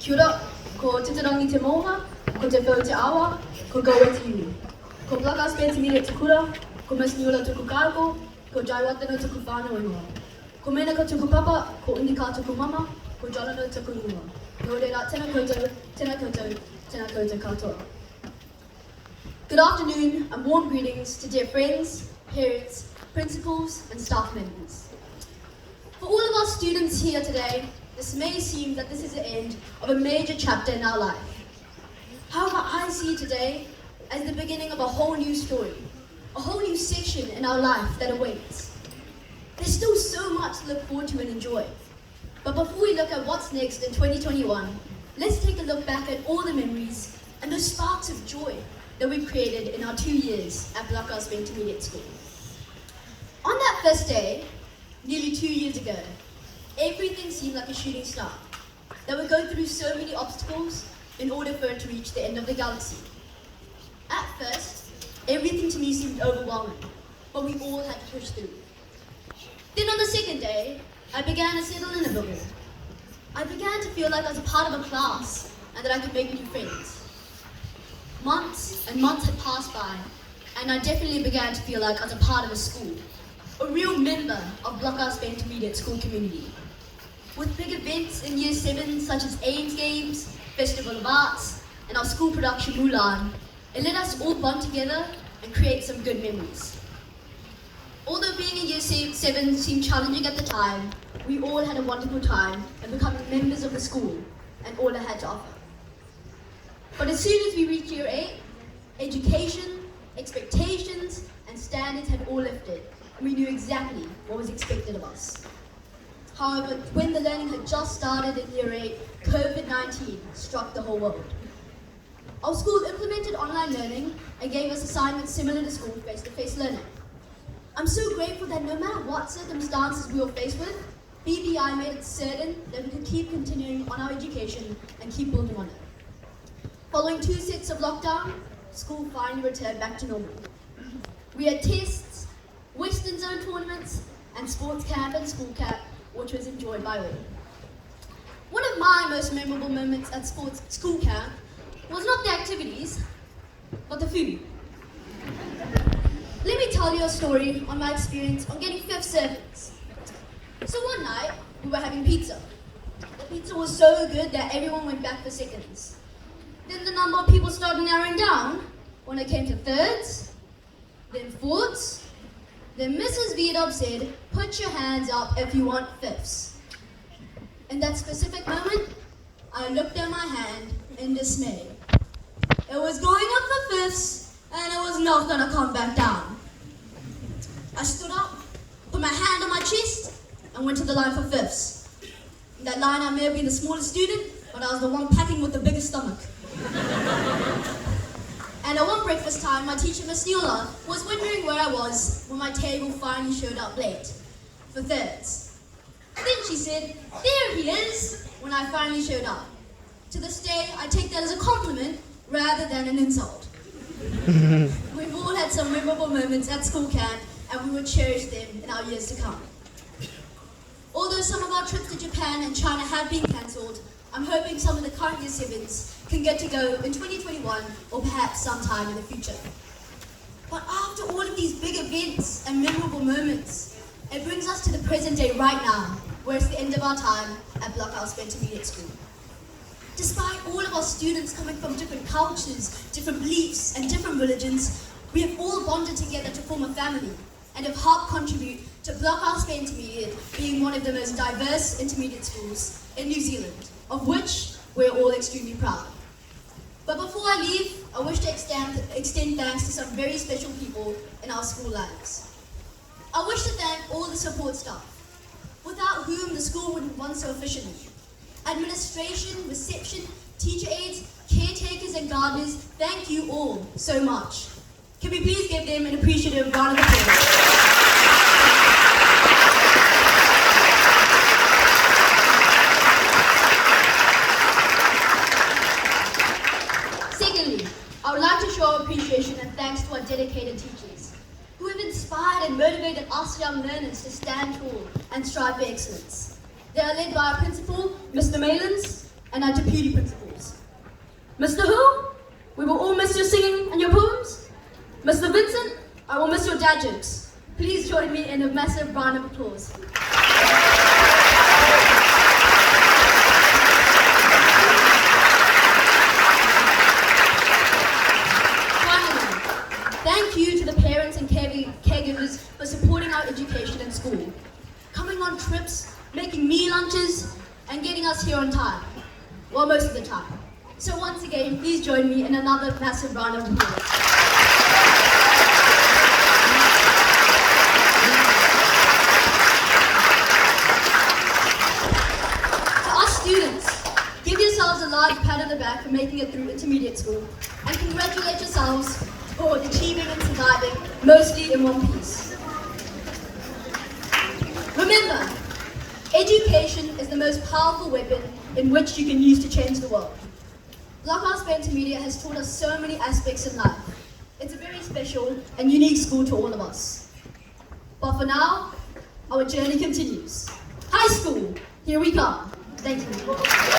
Kia ora, ko te tarangi te moha, ko te whau te awa, ko goa te uni. Ko Blaka Spence Media te kura, ko Miss Niula tuku kāko, ko Jaiwatana tuku whānau ingoa. Ko Menaka tuku papa, ko Indika tuku mama, ko Jalana tuku ingoa. Nō reira, tēnā koutou, tēnā koutou, tēnā koutou katoa. Good afternoon and warm greetings to dear friends, parents, principals and staff members. For all of our students here today, this may seem that this is the end of a major chapter in our life. However, I see today as the beginning of a whole new story, a whole new section in our life that awaits. There's still so much to look forward to and enjoy. But before we look at what's next in 2021, let's take a look back at all the memories and those sparks of joy that we've created in our 2 years at Blaka Intermediate School. On that first day, nearly 2 years ago, everything seemed like a shooting star, that would go through so many obstacles in order for it to reach the end of the galaxy. At first, everything to me seemed overwhelming, but we all had to push through. Then on the second day, I began to settle in a bit. I began to feel like I was a part of a class and that I could make new friends. Months and months had passed by, and I definitely began to feel like I was a part of a school, a real member of Blaka Intermediate School community. With big events in Year 7 such as Ames Games, Festival of Arts, and our school production Mulan, it let us all bond together and create some good memories. Although being in Year 7 seemed challenging at the time, we all had a wonderful time and becoming members of the school and all it had to offer. But as soon as we reached Year 8, education, expectations, and standards had all lifted, and we knew exactly what was expected of us. However, when the learning had just started in Year 8, COVID-19 struck the whole world. Our school implemented online learning and gave us assignments similar to school face-to-face learning. I'm so grateful that no matter what circumstances we were faced with, BBI made it certain that we could keep continuing on our education and keep building on it. Following 2 sets of lockdown, school finally returned back to normal. We had tests, Western Zone tournaments, and sports camp and school camp, which was enjoyed by all. One of my most memorable moments at school camp was not the activities, but the food. Let me tell you a story on my experience on getting 5th servings. So one night, we were having pizza. The pizza was so good that everyone went back for seconds. Then the number of people started narrowing down when it came to 3rds, then 4ths. Then Mrs. Vidob said, "Put your hands up if you want 5ths." In that specific moment, I looked at my hand in dismay. It was going up for 5ths, and it was not going to come back down. I stood up, put my hand on my chest, and went to the line for 5ths. In that line, I may have been the smallest student, but I was the one packing with the biggest stomach. And at one breakfast time, my teacher, Miss Niula, was wondering where I was when my table finally showed up late for 3rds. Then she said, "There he is," when I finally showed up. To this day, I take that as a compliment rather than an insult. We've all had some memorable moments at school camp, and we will cherish them in our years to come. Although some of our trips to Japan and China have been cancelled, I'm hoping some of the current Year 7s can get to go in 2021 or perhaps sometime in the future. But after all of these big events and memorable moments, it brings us to the present day right now, where it's the end of our time at Blaka Intermediate School. Despite all of our students coming from different cultures, different beliefs and different religions, we have all bonded together to form a family and have helped contribute to Blaka Intermediate being one of the most diverse intermediate schools in New Zealand, of which we're all extremely proud. But before I leave, I wish to extend thanks to some very special people in our school lives. I wish to thank all the support staff, without whom the school wouldn't run so efficiently. Administration, reception, teacher aides, caretakers and gardeners, thank you all so much. Can we please give them an appreciative round of applause? I would like to show our appreciation and thanks to our dedicated teachers, who have inspired and motivated us young learners to stand tall and strive for excellence. They are led by our principal, Mr. Malins, and our deputy principals. Mr. Who, we will all miss your singing and your poems. Mr. Vincent, I will miss your dad jokes. Please join me in a massive round of applause. Finally, thank you to the parents and caregivers for supporting our education in school, coming on trips, making me lunches, and getting us here on time. Well, most of the time. So once again, please join me in another massive round of applause. To our students, give yourselves a large pat on the back for making it through intermediate school, and congratulate yourselves for achieving and surviving, mostly in one piece. Remember, education is the most powerful weapon in which you can use to change the world. Blockhouse Bay Intermediate has taught us so many aspects in life. It's a very special and unique school to all of us. But for now, our journey continues. High school, here we come. Thank you.